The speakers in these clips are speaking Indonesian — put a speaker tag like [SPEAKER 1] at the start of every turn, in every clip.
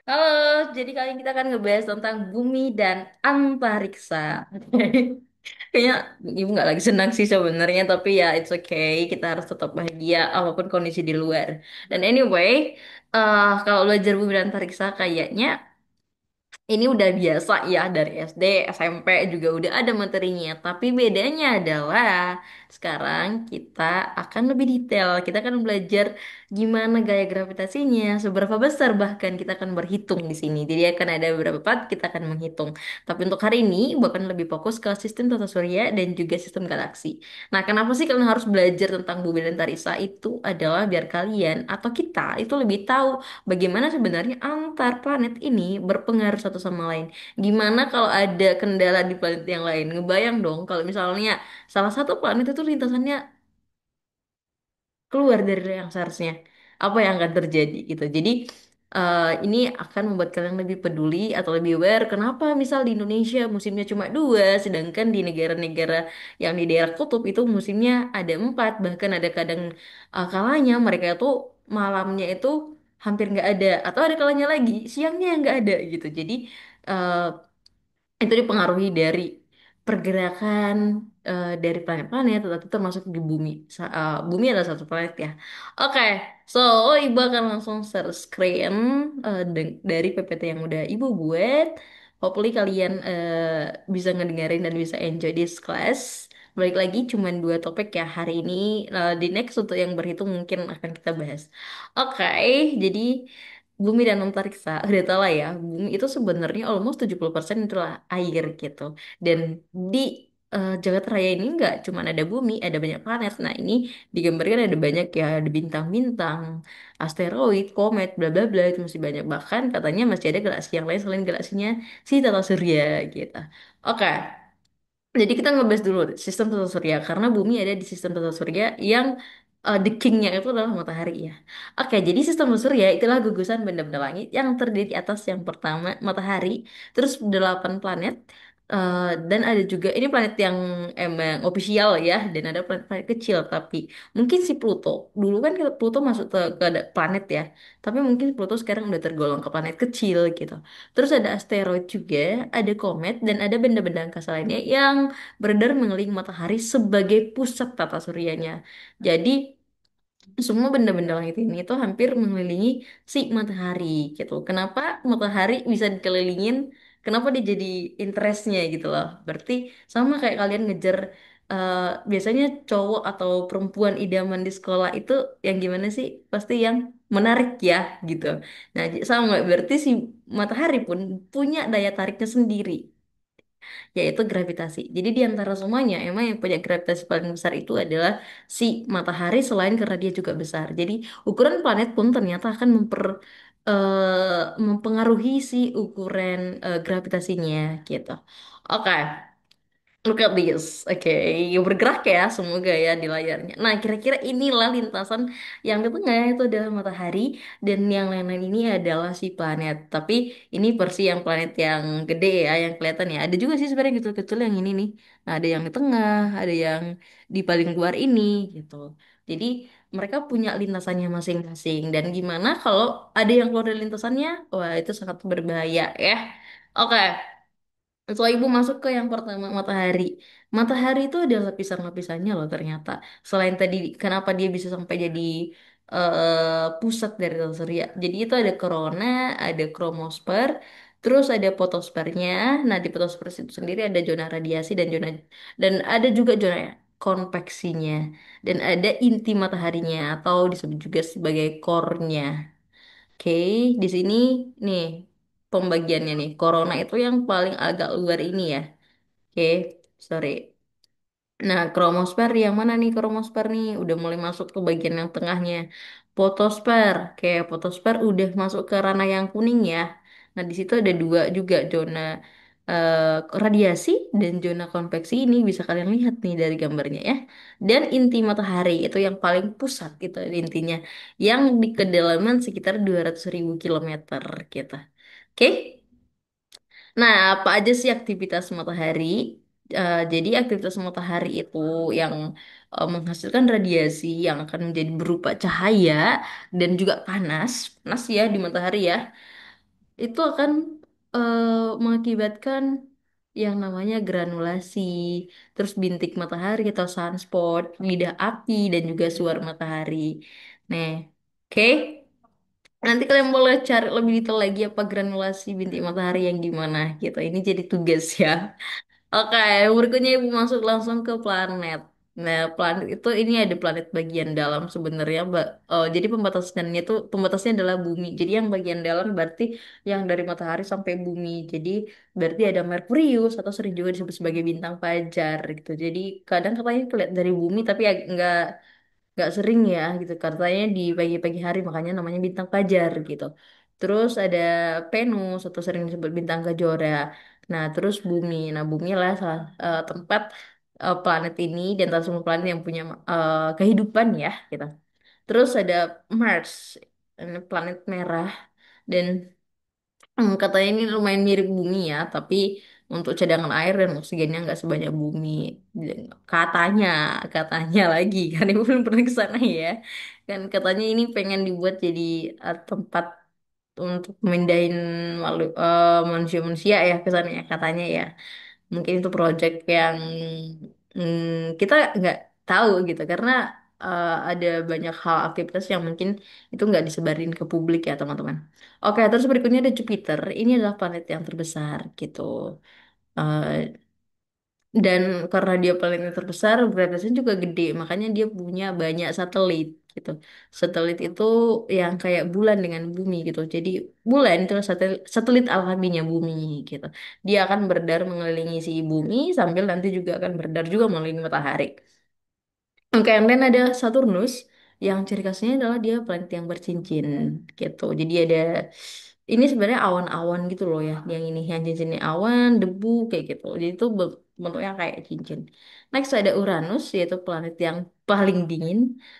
[SPEAKER 1] Halo, jadi kali ini kita akan ngebahas tentang bumi dan antariksa. Oke. Kayaknya ibu nggak lagi senang sih sebenarnya, tapi ya it's okay. Kita harus tetap bahagia apapun kondisi di luar. Dan anyway, kalau belajar bumi dan antariksa kayaknya ini udah biasa ya dari SD, SMP juga udah ada materinya. Tapi bedanya adalah sekarang kita akan lebih detail. Kita akan belajar gimana gaya gravitasinya, seberapa besar bahkan kita akan berhitung di sini. Jadi akan ada beberapa part kita akan menghitung. Tapi untuk hari ini bahkan lebih fokus ke sistem tata surya dan juga sistem galaksi. Nah, kenapa sih kalian harus belajar tentang bumi dan antariksa? Itu adalah biar kalian atau kita itu lebih tahu bagaimana sebenarnya antar planet ini berpengaruh satu sama lain. Gimana kalau ada kendala di planet yang lain? Ngebayang dong kalau misalnya salah satu planet itu lintasannya keluar dari yang seharusnya. Apa yang akan terjadi gitu. Jadi ini akan membuat kalian lebih peduli atau lebih aware kenapa misal di Indonesia musimnya cuma dua, sedangkan di negara-negara yang di daerah kutub itu musimnya ada empat, bahkan ada kadang kalanya mereka itu malamnya itu hampir nggak ada, atau ada kalanya lagi siangnya yang nggak ada gitu. Jadi eh, itu dipengaruhi dari pergerakan dari planet-planet atau termasuk di bumi. Bumi adalah satu planet ya. Oke, so ibu akan langsung share screen dari PPT yang udah ibu buat. Hopefully kalian bisa ngedengerin dan bisa enjoy this class. Balik lagi cuman dua topik ya hari ini. Di next untuk yang berhitung mungkin akan kita bahas. Oke, jadi bumi dan antariksa, udah tau lah ya, bumi itu sebenarnya almost 70% itulah air gitu. Dan di jagat raya ini nggak cuma ada bumi, ada banyak planet. Nah, ini digambarkan ada banyak ya, ada bintang-bintang, asteroid, komet, bla bla bla, itu masih banyak. Bahkan katanya masih ada galaksi yang lain selain galaksinya si Tata Surya gitu. Oke, jadi kita ngebahas dulu sistem tata surya karena bumi ada di sistem tata surya yang the king-nya itu adalah matahari ya. Oke, jadi sistem tata surya itulah gugusan benda-benda langit yang terdiri atas yang pertama matahari, terus delapan planet, dan ada juga ini planet yang emang official ya, dan ada planet-planet kecil tapi mungkin si Pluto. Dulu kan Pluto masuk ke planet ya, tapi mungkin Pluto sekarang udah tergolong ke planet kecil gitu. Terus ada asteroid juga, ada komet, dan ada benda-benda angkasa lainnya yang beredar mengelilingi matahari sebagai pusat tata suryanya. Jadi semua benda-benda langit ini itu hampir mengelilingi si matahari gitu. Kenapa matahari bisa dikelilingin? Kenapa dia jadi interestnya gitu loh. Berarti sama kayak kalian ngejar eh, biasanya cowok atau perempuan idaman di sekolah itu yang gimana sih? Pasti yang menarik ya gitu. Nah, sama berarti si matahari pun punya daya tariknya sendiri, yaitu gravitasi. Jadi di antara semuanya, emang yang punya gravitasi paling besar itu adalah si matahari selain karena dia juga besar. Jadi ukuran planet pun ternyata akan mempengaruhi si ukuran gravitasinya gitu. Oke. Look at this. Oke, bergerak ya semoga ya di layarnya. Nah, kira-kira inilah lintasan yang di tengah itu adalah matahari dan yang lain-lain ini adalah si planet. Tapi ini versi yang planet yang gede ya, yang kelihatan ya. Ada juga sih sebenarnya yang kecil-kecil yang ini nih. Nah, ada yang di tengah, ada yang di paling luar ini gitu. Jadi mereka punya lintasannya masing-masing. Dan gimana kalau ada yang keluar dari lintasannya? Wah, itu sangat berbahaya ya. Oke. Setelah ibu masuk ke yang pertama matahari. Matahari itu ada lapisan-lapisannya loh ternyata. Selain tadi kenapa dia bisa sampai jadi pusat dari tata surya. Jadi itu ada korona, ada kromosfer, terus ada fotosfernya. Nah, di fotosfer itu sendiri ada zona radiasi dan ada juga zona konveksinya. Dan ada inti mataharinya atau disebut juga sebagai core-nya. Oke, di sini nih pembagiannya nih. Corona itu yang paling agak luar ini ya. Oke, sorry. Nah, kromosfer yang mana nih kromosfer nih? Udah mulai masuk ke bagian yang tengahnya. Fotosfer. Oke, fotosfer udah masuk ke ranah yang kuning ya. Nah, di situ ada dua juga zona radiasi dan zona konveksi ini bisa kalian lihat nih dari gambarnya ya. Dan inti matahari itu yang paling pusat itu intinya. Yang di kedalaman sekitar 200.000 kilometer gitu. Oke? Nah, apa aja sih aktivitas matahari? Jadi aktivitas matahari itu yang menghasilkan radiasi yang akan menjadi berupa cahaya dan juga panas, panas ya di matahari ya. itu akan mengakibatkan yang namanya granulasi, terus bintik matahari atau sunspot, lidah api, dan juga suar matahari. Nah, oke. Nanti kalian boleh cari lebih detail lagi apa granulasi bintik matahari yang gimana gitu. Ini jadi tugas ya. Oke, berikutnya ibu masuk langsung ke planet. Nah, planet itu ini ada planet bagian dalam sebenarnya, Mbak. Jadi pembatasnya adalah bumi. Jadi yang bagian dalam berarti yang dari matahari sampai bumi. Jadi berarti ada Merkurius atau sering juga disebut sebagai bintang fajar gitu. Jadi kadang katanya kelihatan dari bumi tapi nggak sering ya gitu katanya di pagi-pagi hari makanya namanya bintang fajar gitu. Terus ada Venus atau sering disebut bintang kejora. Nah, terus bumi. Nah, bumi lah tempat planet ini dan antara semua planet yang punya kehidupan ya gitu. Terus ada Mars, ini planet merah dan katanya ini lumayan mirip bumi ya, tapi untuk cadangan air dan oksigennya nggak sebanyak bumi. Dan katanya, katanya lagi, karena ibu belum pernah ke sana ya. Kan katanya ini pengen dibuat jadi tempat untuk mindahin manusia-manusia ya ke sana ya katanya ya. Mungkin itu project yang kita nggak tahu gitu karena ada banyak hal aktivitas yang mungkin itu nggak disebarin ke publik ya teman-teman. Oke, terus berikutnya ada Jupiter. Ini adalah planet yang terbesar gitu. Eh, dan karena dia planetnya terbesar, gravitasinya juga gede, makanya dia punya banyak satelit gitu. Satelit itu yang kayak bulan dengan bumi gitu. Jadi bulan itu satelit alaminya bumi gitu. Dia akan beredar mengelilingi si bumi sambil nanti juga akan beredar juga mengelilingi matahari. Oke, and then ada Saturnus yang ciri khasnya adalah dia planet yang bercincin gitu. Jadi ada ini sebenarnya awan-awan gitu loh ya, yang cincinnya awan, debu kayak gitu. Jadi itu bentuknya kayak cincin. Next ada Uranus yaitu planet yang paling dingin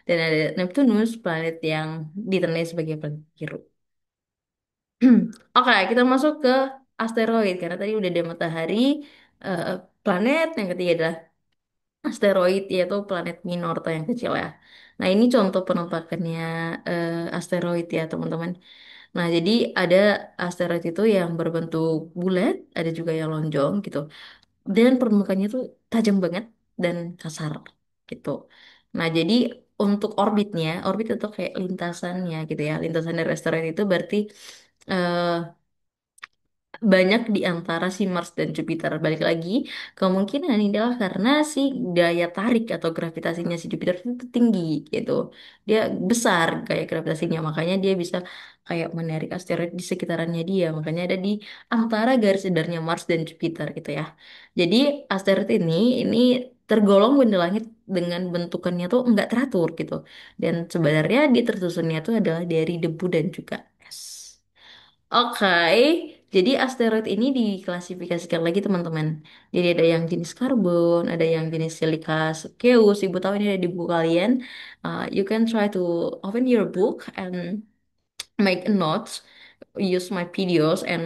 [SPEAKER 1] dan ada Neptunus planet yang ditenai sebagai planet biru. Oke, kita masuk ke asteroid karena tadi udah ada matahari, eh, planet yang ketiga adalah asteroid yaitu planet minor atau yang kecil ya. Nah, ini contoh penampakannya asteroid ya, teman-teman. Nah, jadi ada asteroid itu yang berbentuk bulat, ada juga yang lonjong gitu. Dan permukaannya tuh tajam banget dan kasar gitu. Nah, jadi untuk orbit itu kayak lintasannya gitu ya. Lintasan dari asteroid itu berarti eh, banyak di antara si Mars dan Jupiter. Balik lagi, kemungkinan ini adalah karena si daya tarik atau gravitasinya si Jupiter itu tinggi gitu. Dia besar kayak gravitasinya, makanya dia bisa kayak menarik asteroid di sekitarannya dia. Makanya ada di antara garis edarnya Mars dan Jupiter gitu ya. Jadi asteroid ini tergolong benda langit dengan bentukannya tuh enggak teratur gitu. Dan sebenarnya dia tersusunnya tuh adalah dari debu dan juga es. Oke, jadi asteroid ini diklasifikasikan lagi teman-teman. Jadi ada yang jenis karbon, ada yang jenis silika skeus. Ibu tahu ini ada di buku kalian. You can try to open your book and make a notes, use my videos and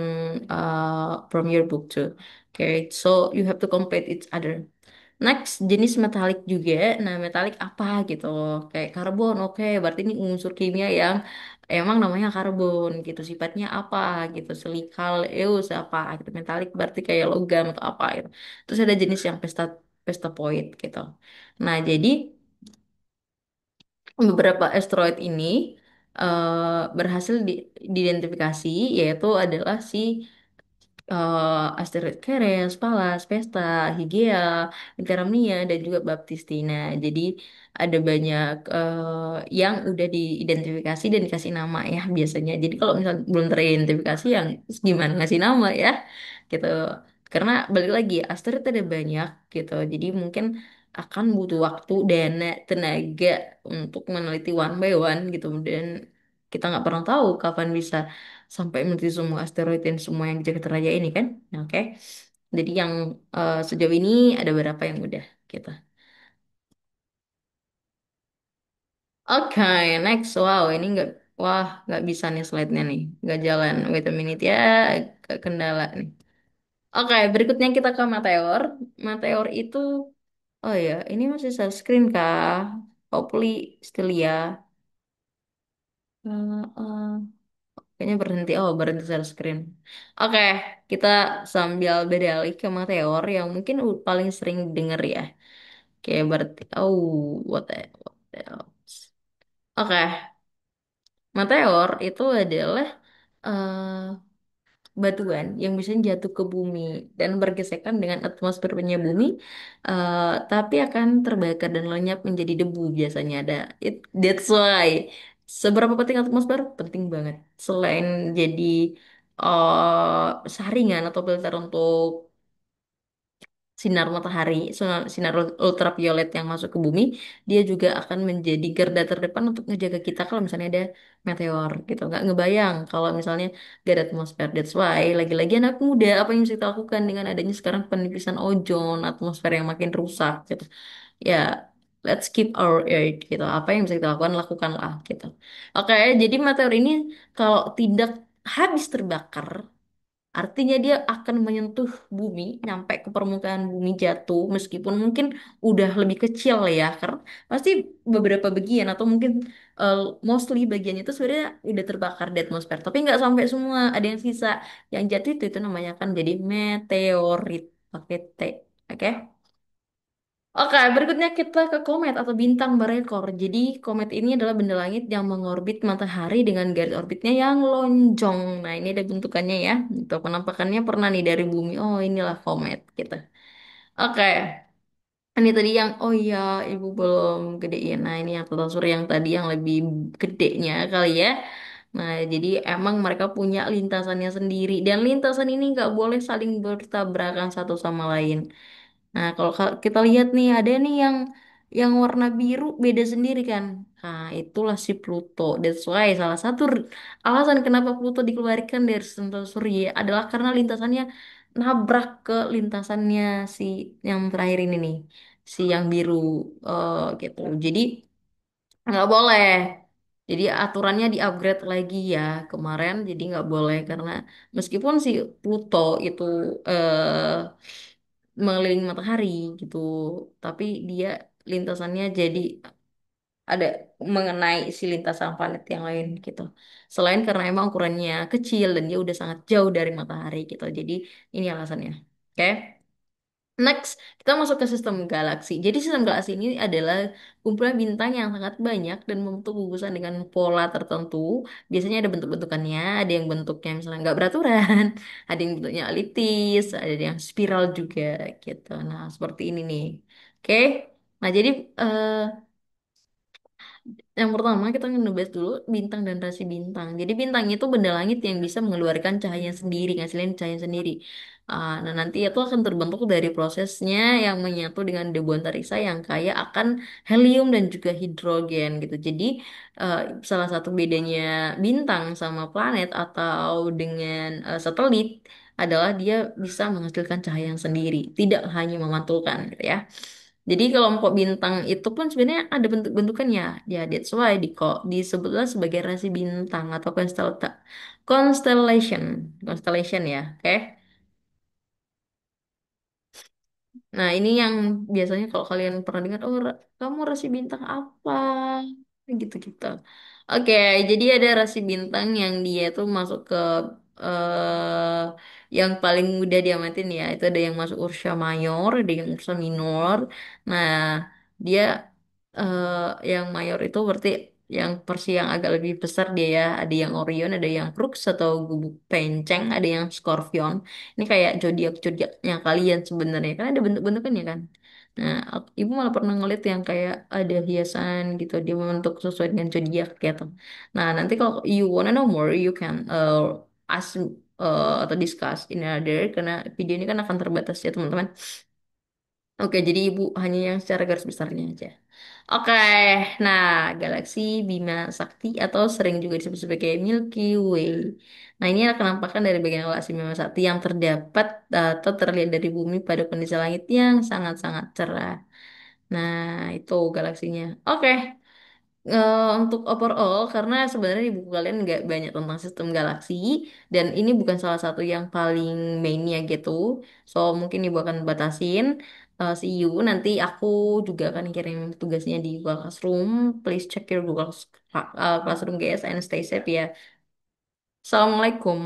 [SPEAKER 1] from your book too. Okay, so you have to complete each other. Next, jenis metalik juga. Nah, metalik apa gitu? Kayak karbon, oke. Berarti ini unsur kimia yang emang namanya karbon gitu. Sifatnya apa gitu? Silikal, eus apa gitu. Metalik berarti kayak logam atau apa gitu. Terus ada jenis yang pestapoid gitu. Nah, jadi beberapa asteroid ini berhasil diidentifikasi yaitu adalah si asteroid Ceres, Pallas, Vesta, Higea, Encaramnia, dan juga Baptistina. Jadi ada banyak yang udah diidentifikasi dan dikasih nama ya biasanya. Jadi kalau misalnya belum teridentifikasi yang gimana ngasih nama ya gitu. Karena balik lagi asteroid ada banyak gitu. Jadi mungkin akan butuh waktu, dana, tenaga untuk meneliti one by one gitu. Dan kita nggak pernah tahu kapan bisa sampai meneliti semua asteroid dan semua yang di Jakarta Raya ini kan. Nah, oke. Jadi yang sejauh ini ada beberapa yang udah kita. Oke, next. Wow, ini nggak bisa nih slide-nya nih. Nggak jalan. Wait a minute ya, agak kendala nih. Oke, berikutnya kita ke meteor. Meteor itu, oh ya, ini masih share screen kah? Hopefully still ya. Oke, Kayaknya berhenti. Oh, berhenti share screen. Oke, kita sambil beralih ke meteor yang mungkin paling sering denger ya. Oke, berarti what else? Oke, meteor itu adalah eh, batuan yang bisa jatuh ke bumi dan bergesekan dengan atmosfernya bumi, tapi akan terbakar dan lenyap menjadi debu biasanya ada. That's why seberapa penting atmosfer? Penting banget. Selain jadi saringan atau filter untuk sinar matahari, sinar ultraviolet yang masuk ke bumi, dia juga akan menjadi garda terdepan untuk ngejaga kita kalau misalnya ada meteor gitu. Nggak ngebayang kalau misalnya gak ada atmosfer. That's why lagi-lagi anak muda apa yang bisa kita lakukan dengan adanya sekarang penipisan ozon, atmosfer yang makin rusak gitu. Ya, let's keep our earth gitu. Apa yang bisa kita lakukan, lakukanlah gitu. Oke, jadi meteor ini kalau tidak habis terbakar, artinya dia akan menyentuh bumi, nyampe ke permukaan bumi jatuh, meskipun mungkin udah lebih kecil ya, karena pasti beberapa bagian atau mungkin eh, mostly bagiannya itu sebenarnya udah terbakar di atmosfer, tapi nggak sampai semua, ada yang sisa. Yang jatuh itu namanya kan jadi meteorit pakai T, oke? Oke, berikutnya kita ke komet atau bintang berekor. Jadi, komet ini adalah benda langit yang mengorbit matahari dengan garis orbitnya yang lonjong. Nah, ini ada bentukannya ya. Untuk penampakannya pernah nih dari bumi. Oh, inilah komet gitu. Oke, ini tadi yang, oh iya, ibu belum gedein. Nah, ini yang total surya yang tadi yang lebih gedenya kali ya. Nah, jadi emang mereka punya lintasannya sendiri. Dan lintasan ini nggak boleh saling bertabrakan satu sama lain. Nah, kalau kita lihat nih, ada nih yang warna biru beda sendiri kan. Nah, itulah si Pluto. That's why salah satu alasan kenapa Pluto dikeluarkan dari sistem tata surya adalah karena lintasannya nabrak ke lintasannya si yang terakhir ini nih, si yang biru gitu. Jadi nggak boleh. Jadi aturannya di-upgrade lagi ya kemarin. Jadi nggak boleh karena meskipun si Pluto itu mengelilingi matahari gitu, tapi dia lintasannya jadi ada mengenai si lintasan planet yang lain gitu. Selain karena emang ukurannya kecil dan dia udah sangat jauh dari matahari gitu. Jadi ini alasannya. Oke. Next, kita masuk ke sistem galaksi. Jadi sistem galaksi ini adalah kumpulan bintang yang sangat banyak dan membentuk gugusan dengan pola tertentu. Biasanya ada bentuk-bentukannya, ada yang bentuknya misalnya nggak beraturan, ada yang bentuknya eliptis, ada yang spiral juga gitu. Nah, seperti ini nih. Oke. Nah, jadi eh, yang pertama kita ngebahas dulu bintang dan rasi bintang. Jadi bintang itu benda langit yang bisa mengeluarkan cahaya sendiri, ngasilin cahaya sendiri. Nah nanti itu akan terbentuk dari prosesnya yang menyatu dengan debu antariksa yang kaya akan helium dan juga hidrogen gitu. Jadi uh, salah satu bedanya bintang sama planet atau dengan satelit adalah dia bisa menghasilkan cahaya yang sendiri, tidak hanya memantulkan gitu ya. Jadi kelompok bintang itu pun sebenarnya ada bentuk-bentukannya. Ya, that's why disebutlah sebagai rasi bintang atau constellation. Constellation ya, oke? Nah, ini yang biasanya kalau kalian pernah dengar, oh, kamu rasi bintang apa? Gitu-gitu. Oke, jadi ada rasi bintang yang dia tuh masuk ke eh yang paling mudah diamatin ya. Itu ada yang masuk Ursa Mayor, ada yang Ursa Minor. Nah, dia yang mayor itu berarti yang versi yang agak lebih besar dia ya. Ada yang Orion, ada yang Crux atau gubuk penceng, ada yang Scorpion. Ini kayak zodiak-zodiaknya kalian sebenarnya kan ada bentuk-bentukannya kan. Nah, ibu malah pernah ngeliat yang kayak ada hiasan gitu dia membentuk sesuai dengan zodiak gitu. Nah, nanti kalau you wanna know more, you can ask atau discuss in other karena video ini kan akan terbatas ya teman-teman. Oke, jadi ibu hanya yang secara garis besarnya aja. Oke, nah galaksi Bima Sakti atau sering juga disebut sebagai Milky Way. Nah ini adalah penampakan dari bagian galaksi Bima Sakti yang terdapat atau terlihat dari bumi pada kondisi langit yang sangat-sangat cerah. Nah itu galaksinya. Oke, untuk overall karena sebenarnya di buku kalian nggak banyak tentang sistem galaksi dan ini bukan salah satu yang paling mainnya gitu, so mungkin ibu akan batasin. See you nanti aku juga akan kirim tugasnya di Google Classroom. Please check your Google Classroom guys and stay safe ya. Assalamualaikum.